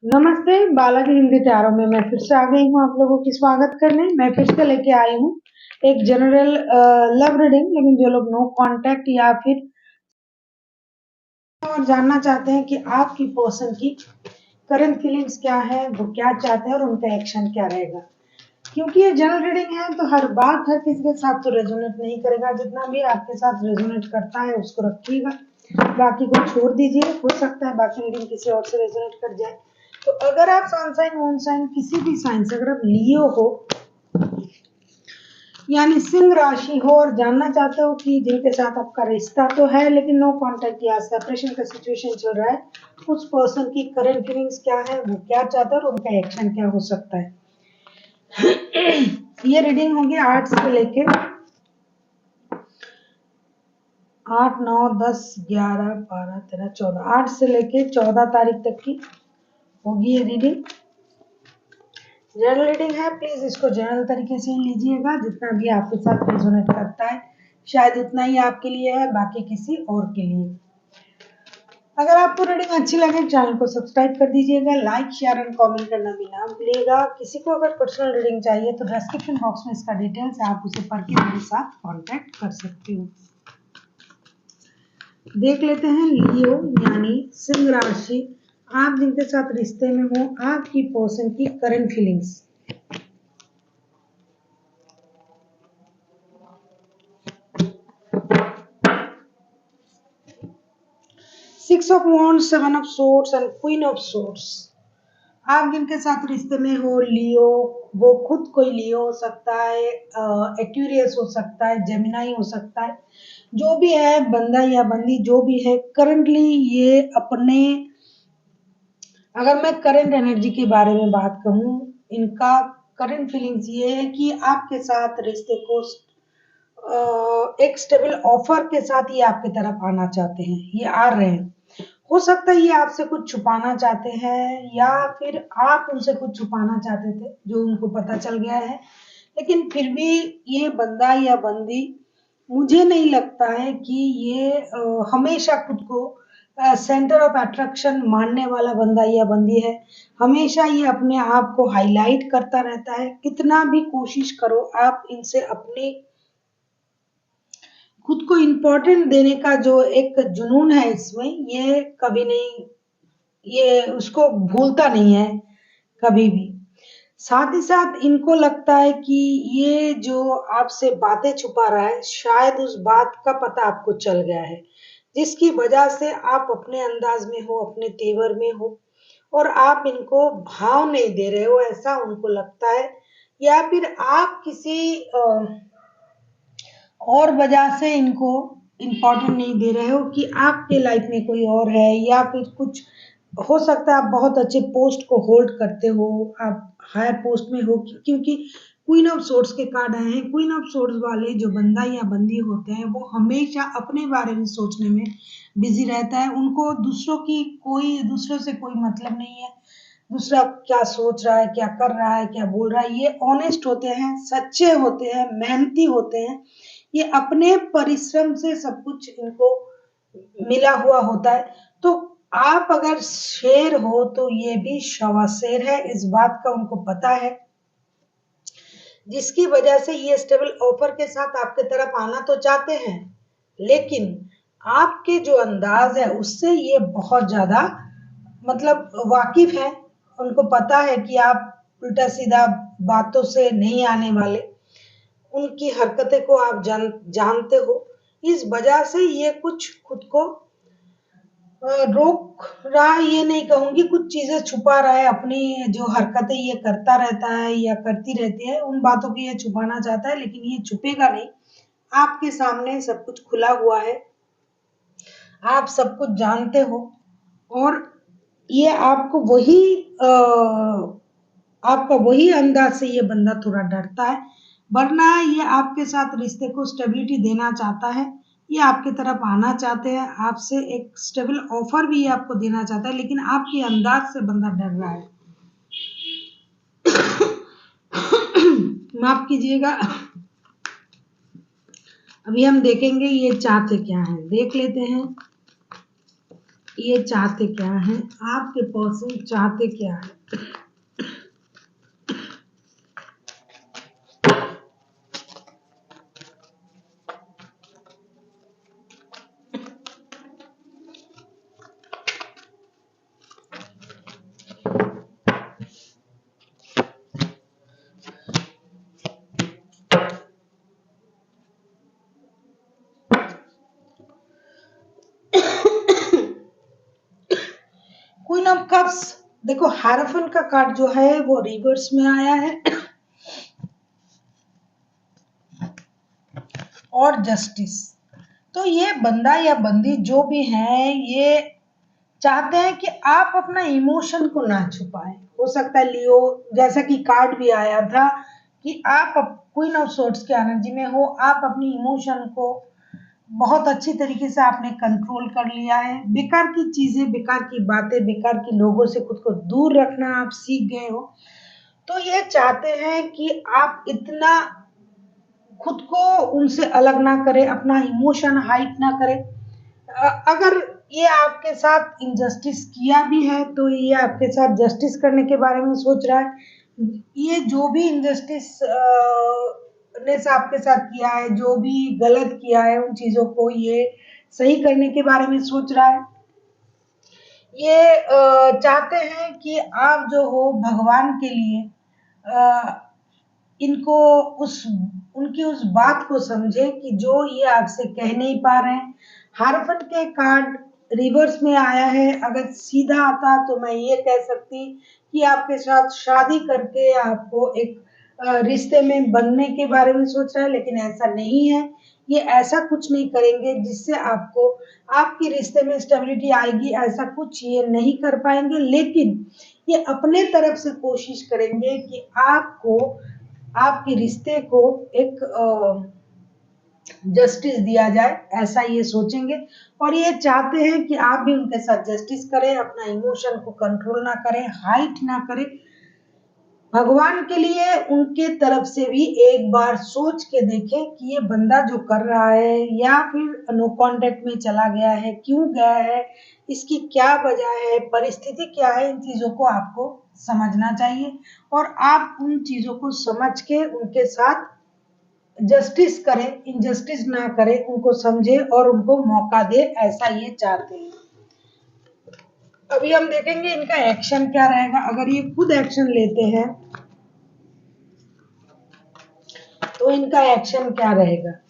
नमस्ते, बालाजी हिंदी टैरो में मैं फिर से आ गई हूँ आप लोगों की स्वागत करने। मैं फिर से लेके आई हूँ एक जनरल लव रीडिंग, लेकिन जो लोग नो कांटेक्ट या फिर और जानना चाहते हैं कि आपकी पर्सन की करंट फीलिंग्स क्या है, वो क्या चाहते हैं और उनका एक्शन क्या रहेगा। क्योंकि ये जनरल रीडिंग है तो हर बात हर किसी के साथ तो रेजोनेट नहीं करेगा। जितना भी आपके साथ रेजोनेट करता है उसको रखिएगा, बाकी को छोड़ दीजिए। हो सकता है बाकी रीडिंग किसी और से रेजोनेट कर जाए। तो अगर आप सन साइन मून साइन किसी भी साइन से अगर आप लियो हो यानी सिंह राशि हो और जानना चाहते हो कि जिनके साथ आपका रिश्ता तो है लेकिन नो कांटेक्ट या सेपरेशन का सिचुएशन चल रहा है, उस पर्सन की करंट फीलिंग्स क्या है, वो क्या चाहता है और उनका एक्शन क्या हो सकता है। ये रीडिंग होगी 8 से लेके 8, 9, 10, 11, 12, 13, 14, 8 से लेके 14 तारीख तक की होगी ये रीडिंग। जनरल रीडिंग है, प्लीज इसको जनरल तरीके से ही लीजिएगा। जितना भी आपके साथ रेजोनेट करता है शायद उतना ही आपके लिए है, बाकी किसी और के लिए। अगर आपको रीडिंग अच्छी लगे चैनल को सब्सक्राइब कर दीजिएगा, लाइक शेयर एंड कमेंट करना भी ना भूलिएगा। किसी को अगर पर्सनल रीडिंग चाहिए तो डिस्क्रिप्शन बॉक्स में इसका डिटेल्स है, आप उसे पढ़ के मेरे साथ कांटेक्ट कर सकते हो। देख लेते हैं लियो यानी सिंह राशि, आप जिनके साथ रिश्ते में हो, आपकी पर्सन की current feelings. Six of wands, seven of swords and queen of swords. आप जिनके साथ रिश्ते में हो लियो, वो खुद कोई लियो हो सकता है, एक्यूरियस हो सकता है, जेमिनाई हो सकता है, जो भी है, बंदा या बंदी जो भी है। करंटली ये अपने, अगर मैं करंट एनर्जी के बारे में बात कहूँ, इनका करंट फीलिंग्स ये है कि आपके साथ रिश्ते को एक स्टेबल ऑफर के साथ ये आपकी तरफ आना चाहते हैं, ये आ रहे हैं। हो सकता है ये आपसे कुछ छुपाना चाहते हैं या फिर आप उनसे कुछ छुपाना चाहते थे जो उनको पता चल गया है, लेकिन फिर भी ये बंदा या बंदी, मुझे नहीं लगता है कि ये हमेशा खुद को सेंटर ऑफ अट्रैक्शन मानने वाला बंदा या बंदी है। हमेशा ये अपने आप को हाईलाइट करता रहता है। कितना भी कोशिश करो आप इनसे अपनी खुद को इम्पोर्टेंट देने का जो एक जुनून है इसमें, ये कभी नहीं, ये उसको भूलता नहीं है कभी भी। साथ ही साथ इनको लगता है कि ये जो आपसे बातें छुपा रहा है शायद उस बात का पता आपको चल गया है, जिसकी वजह से आप अपने अंदाज में हो, अपने तेवर में हो और आप इनको भाव नहीं दे रहे हो, ऐसा उनको लगता है। या फिर आप किसी और वजह से इनको इम्पोर्टेंट नहीं दे रहे हो कि आपके लाइफ में कोई और है, या फिर कुछ हो सकता है आप बहुत अच्छे पोस्ट को होल्ड करते हो, आप हायर पोस्ट में हो, क्योंकि क्वीन ऑफ सोर्ड्स के कार्ड आए हैं। क्वीन ऑफ सोर्ड्स वाले जो बंदा या बंदी होते हैं वो हमेशा अपने बारे में सोचने में बिजी रहता है। उनको दूसरों से कोई मतलब नहीं है, दूसरा क्या सोच रहा है, क्या कर रहा है, क्या बोल रहा है। ये ऑनेस्ट होते हैं, सच्चे होते हैं, मेहनती होते हैं। ये अपने परिश्रम से सब कुछ इनको मिला हुआ होता है। तो आप अगर शेर हो तो ये भी शवा शेर है, इस बात का उनको पता है, जिसकी वजह से ये स्टेबल ऑफर के साथ आपके तरफ आना तो चाहते हैं, लेकिन आपके जो अंदाज है उससे ये बहुत ज्यादा मतलब वाकिफ है। उनको पता है कि आप उल्टा सीधा बातों से नहीं आने वाले, उनकी हरकतें को आप जानते हो। इस वजह से ये कुछ खुद को रोक रहा है, ये नहीं कहूंगी, कुछ चीजें छुपा रहा है। अपनी जो हरकतें ये करता रहता है या करती रहती है, उन बातों को ये छुपाना चाहता है, लेकिन ये छुपेगा नहीं। आपके सामने सब कुछ खुला हुआ है, आप सब कुछ जानते हो। और ये आपको वही आपका वही अंदाज से ये बंदा थोड़ा डरता है, वरना ये आपके साथ रिश्ते को स्टेबिलिटी देना चाहता है। ये आपके तरफ आना चाहते हैं, आपसे एक स्टेबल ऑफर भी ये आपको देना चाहता है, लेकिन आपके अंदाज से बंदा डर रहा है। माफ कीजिएगा। अभी हम देखेंगे ये चाहते क्या है, देख लेते हैं। ये चाहते क्या है, आपके पर्सन चाहते क्या है। क्वीन ऑफ कप्स, देखो हायरोफेंट का कार्ड जो है वो रिवर्स में आया है और जस्टिस। तो ये बंदा या बंदी जो भी है ये चाहते हैं कि आप अपना इमोशन को ना छुपाएं। हो सकता है लियो, जैसा कि कार्ड भी आया था कि आप क्वीन ऑफ सोर्ड्स के एनर्जी में हो, आप अपनी इमोशन को बहुत अच्छी तरीके से आपने कंट्रोल कर लिया है। बेकार की चीजें, बेकार की बातें, बेकार की लोगों से खुद को दूर रखना आप सीख गए हो। तो ये चाहते हैं कि आप इतना खुद को उनसे अलग ना करें, अपना इमोशन हाइड ना करें। अगर ये आपके साथ इनजस्टिस किया भी है तो ये आपके साथ जस्टिस करने के बारे में सोच रहा है। ये जो भी इनजस्टिस ने से आपके साथ किया है, जो भी गलत किया है, उन चीजों को ये सही करने के बारे में सोच रहा है। ये चाहते हैं कि आप जो हो भगवान के लिए इनको उस उनकी उस बात को समझे कि जो ये आपसे कह नहीं पा रहे हैं। हारफन के कार्ड रिवर्स में आया है, अगर सीधा आता तो मैं ये कह सकती कि आपके साथ शादी करके आपको एक रिश्ते में बनने के बारे में सोच रहा है, लेकिन ऐसा नहीं है। ये ऐसा कुछ नहीं करेंगे जिससे आपको आपके रिश्ते में स्टेबिलिटी आएगी, ऐसा कुछ ये नहीं कर पाएंगे। लेकिन ये अपने तरफ से कोशिश करेंगे कि आपको आपके रिश्ते को एक जस्टिस दिया जाए, ऐसा ये सोचेंगे। और ये चाहते हैं कि आप भी उनके साथ जस्टिस करें, अपना इमोशन को कंट्रोल ना करें, हाइट ना करें। भगवान के लिए उनके तरफ से भी एक बार सोच के देखें कि ये बंदा जो कर रहा है या फिर नो कांटेक्ट में चला गया है, क्यों गया है, इसकी क्या वजह है, परिस्थिति क्या है, इन चीजों को आपको समझना चाहिए। और आप उन चीजों को समझ के उनके साथ जस्टिस करें, इनजस्टिस ना करें, उनको समझे और उनको मौका दे, ऐसा ये चाहते हैं। अभी हम देखेंगे इनका एक्शन क्या रहेगा। अगर ये खुद एक्शन लेते हैं तो इनका एक्शन क्या रहेगा।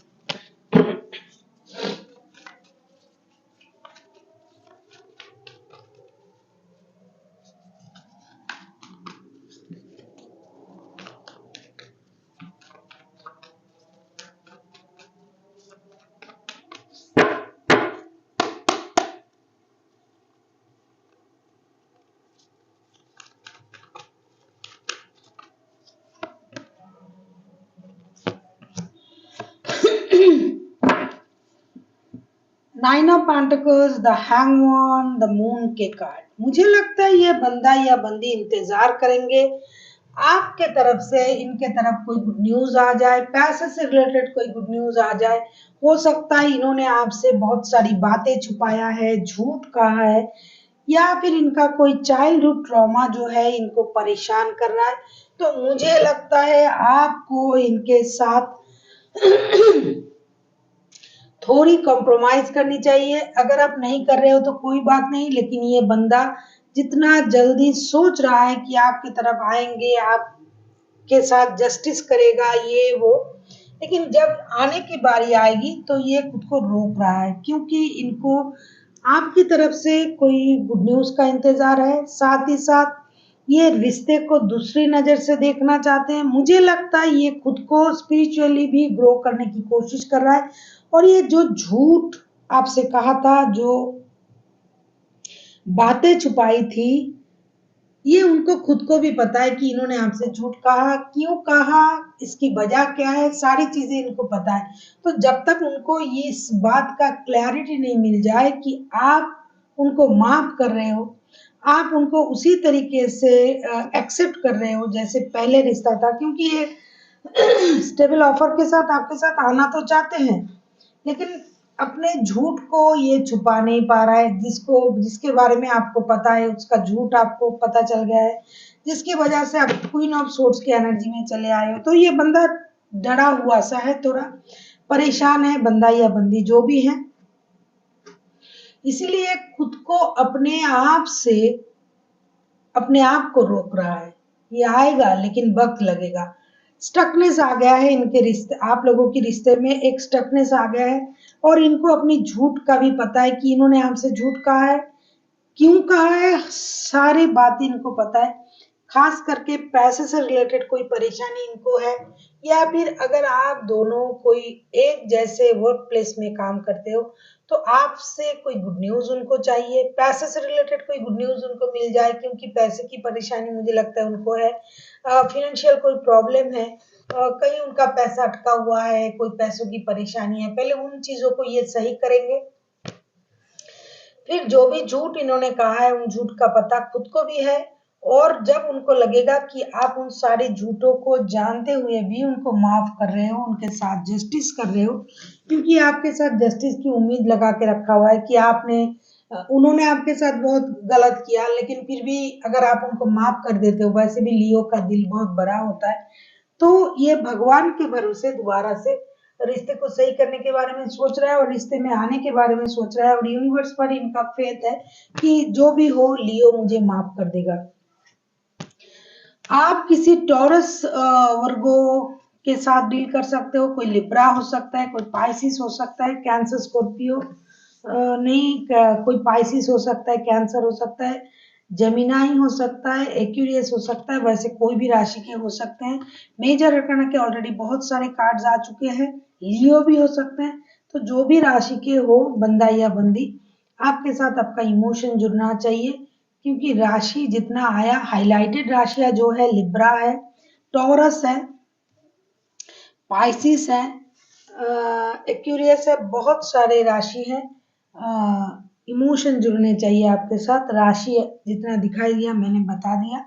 Nine of pentacles, the hangman, the moon के कार्ड। मुझे लगता है ये बंदा या बंदी इंतजार करेंगे आपके तरफ से, इनके तरफ कोई गुड न्यूज आ जाए, पैसे से रिलेटेड कोई गुड न्यूज आ जाए। हो सकता है इन्होंने आपसे बहुत सारी बातें छुपाया है, झूठ कहा है, या फिर इनका कोई चाइल्डहुड ट्रॉमा जो है इनको परेशान कर रहा है। तो मुझे लगता है आपको इनके साथ थोड़ी कॉम्प्रोमाइज करनी चाहिए। अगर आप नहीं कर रहे हो तो कोई बात नहीं, लेकिन ये बंदा जितना जल्दी सोच रहा है कि आपकी तरफ आएंगे, आपके साथ जस्टिस करेगा, ये वो, लेकिन जब आने की बारी आएगी तो ये खुद को रोक रहा है, क्योंकि इनको आपकी तरफ से कोई गुड न्यूज का इंतजार है। साथ ही साथ ये रिश्ते को दूसरी नजर से देखना चाहते हैं। मुझे लगता है ये खुद को स्पिरिचुअली भी ग्रो करने की कोशिश कर रहा है। और ये जो झूठ आपसे कहा था, जो बातें छुपाई थी, ये उनको खुद को भी पता है कि इन्होंने आपसे झूठ कहा, क्यों कहा, इसकी वजह क्या है, सारी चीजें इनको पता है। तो जब तक उनको ये इस बात का क्लैरिटी नहीं मिल जाए कि आप उनको माफ कर रहे हो, आप उनको उसी तरीके से एक्सेप्ट कर रहे हो जैसे पहले रिश्ता था, क्योंकि ये स्टेबल ऑफर के साथ आपके साथ आना तो चाहते हैं, लेकिन अपने झूठ को ये छुपा नहीं पा रहा है, जिसके बारे में आपको पता है उसका झूठ आपको पता चल गया है, जिसकी वजह से आप क्वीन ऑफ सोर्ड्स की एनर्जी में चले आए हो। तो ये बंदा डरा हुआ सा है, थोड़ा परेशान है, बंदा या बंदी जो भी है, इसीलिए खुद को अपने आप को रोक रहा है। ये आएगा लेकिन वक्त लगेगा। स्टकनेस आ गया है इनके रिश्ते, आप लोगों के रिश्ते में एक स्टकनेस आ गया है, और इनको अपनी झूठ का भी पता है कि इन्होंने हमसे झूठ कहा है, क्यों कहा है, सारी बातें इनको पता है। खास करके पैसे से रिलेटेड कोई परेशानी इनको है, या फिर अगर आप दोनों कोई एक जैसे वर्क प्लेस में काम करते हो तो आपसे कोई गुड न्यूज उनको चाहिए, पैसे से रिलेटेड कोई गुड न्यूज उनको मिल जाए, क्योंकि पैसे की परेशानी मुझे लगता है उनको है। फिनेंशियल कोई प्रॉब्लम है, कहीं उनका पैसा अटका हुआ है, कोई पैसों की परेशानी है, पहले उन चीजों को ये सही करेंगे। फिर जो भी झूठ इन्होंने कहा है उन झूठ का पता खुद को भी है, और जब उनको लगेगा कि आप उन सारे झूठों को जानते हुए भी उनको माफ कर रहे हो, उनके साथ जस्टिस कर रहे हो, क्योंकि आपके साथ जस्टिस की उम्मीद लगा के रखा हुआ है कि उन्होंने आपके साथ बहुत गलत किया, लेकिन फिर भी अगर आप उनको माफ कर देते हो, वैसे भी लियो का दिल बहुत बड़ा होता है, तो ये भगवान के भरोसे दोबारा से रिश्ते को सही करने के बारे में सोच रहा है, और रिश्ते में आने के बारे में सोच रहा है, और यूनिवर्स पर इनका फेथ है कि जो भी हो लियो मुझे माफ कर देगा। आप किसी टॉरस वर्गो के साथ डील कर सकते हो, कोई लिब्रा हो सकता है, कोई पाइसिस हो सकता है, कैंसर स्कॉर्पियो नहीं, कोई पाइसिस हो सकता है, कैंसर हो सकता है, जेमिनाई हो सकता है, एक्यूरियस हो सकता है, वैसे कोई भी राशि के हो सकते हैं। मेजर अरकाना के ऑलरेडी बहुत सारे कार्ड्स आ चुके हैं, लियो भी हो सकते हैं। तो जो भी राशि के हो, बंदा या बंदी, आपके साथ आपका इमोशन जुड़ना चाहिए, क्योंकि राशि जितना आया, हाइलाइटेड राशियां जो है लिब्रा है, टॉरस है, पाइसिस है, एक्यूरियस है, बहुत सारे राशि है। इमोशन जुड़ने चाहिए आपके साथ, राशि जितना दिखाई दिया मैंने बता दिया।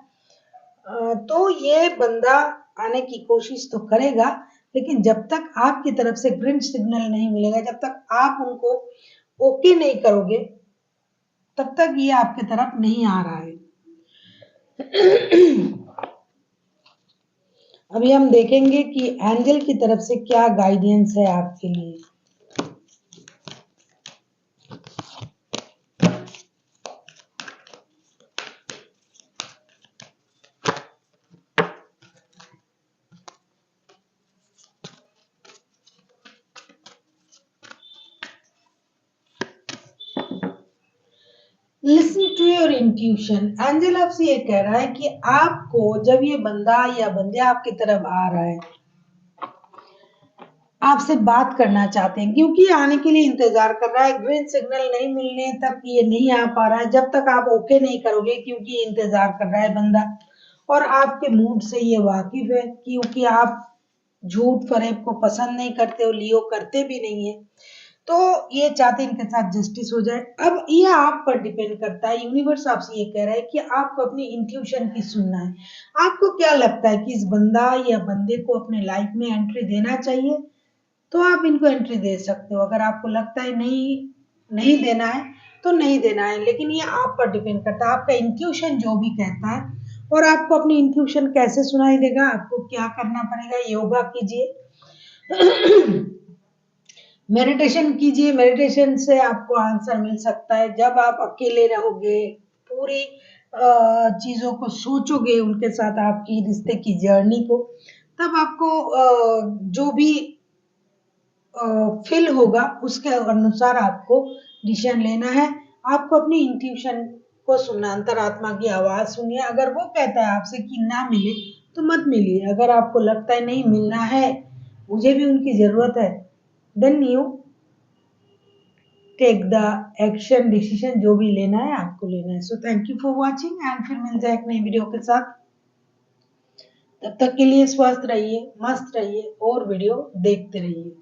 तो ये बंदा आने की कोशिश तो करेगा, लेकिन जब तक आपकी तरफ से ग्रीन सिग्नल नहीं मिलेगा, जब तक आप उनको ओके नहीं करोगे, तब तक ये आपके तरफ नहीं आ रहा है। अभी हम देखेंगे कि एंजल की तरफ से क्या गाइडेंस है आपके लिए। Listen to your intuition. Angel आपसे ये कह रहा है कि आपको जब ये बंदा या बंदे आपकी तरफ आ रहा है, आपसे बात करना चाहते हैं, क्योंकि आने के लिए इंतजार कर रहा है, ग्रीन सिग्नल नहीं मिलने तक ये नहीं आ पा रहा है, जब तक आप ओके नहीं करोगे, क्योंकि इंतजार कर रहा है बंदा, और आपके मूड से ये वाकिफ है, क्योंकि आप झूठ फरेब को पसंद नहीं करते हो, लियो करते भी नहीं है, तो ये चाहते हैं इनके साथ जस्टिस हो जाए। अब ये आप पर डिपेंड करता है, यूनिवर्स आपसे ये कह रहा है कि आपको अपनी इंट्यूशन की सुनना है। आपको क्या लगता है कि इस बंदा या बंदे को अपने लाइफ में एंट्री देना चाहिए, तो आप इनको एंट्री दे सकते हो। अगर आपको लगता है नहीं नहीं देना है, तो नहीं देना है, लेकिन ये आप पर डिपेंड करता है, आपका इंट्यूशन जो भी कहता है। और आपको अपनी इंट्यूशन कैसे सुनाई देगा, आपको क्या करना पड़ेगा, योगा कीजिए, मेडिटेशन कीजिए, मेडिटेशन से आपको आंसर मिल सकता है। जब आप अकेले रहोगे, पूरी चीजों को सोचोगे, उनके साथ आपकी रिश्ते की जर्नी को, तब आपको जो भी फील होगा उसके अनुसार आपको डिसीजन लेना है। आपको अपनी इंट्यूशन को सुनना, अंतरात्मा की आवाज सुनिए। अगर वो कहता है आपसे कि ना मिले, तो मत मिलिए। अगर आपको लगता है नहीं मिलना है, मुझे भी उनकी जरूरत है, then you take the action, decision जो भी लेना है आपको लेना है। So thank you for watching, and फिर मिल जाए एक नई वीडियो के साथ। तब तक के लिए स्वस्थ रहिए, मस्त रहिए और वीडियो देखते रहिए।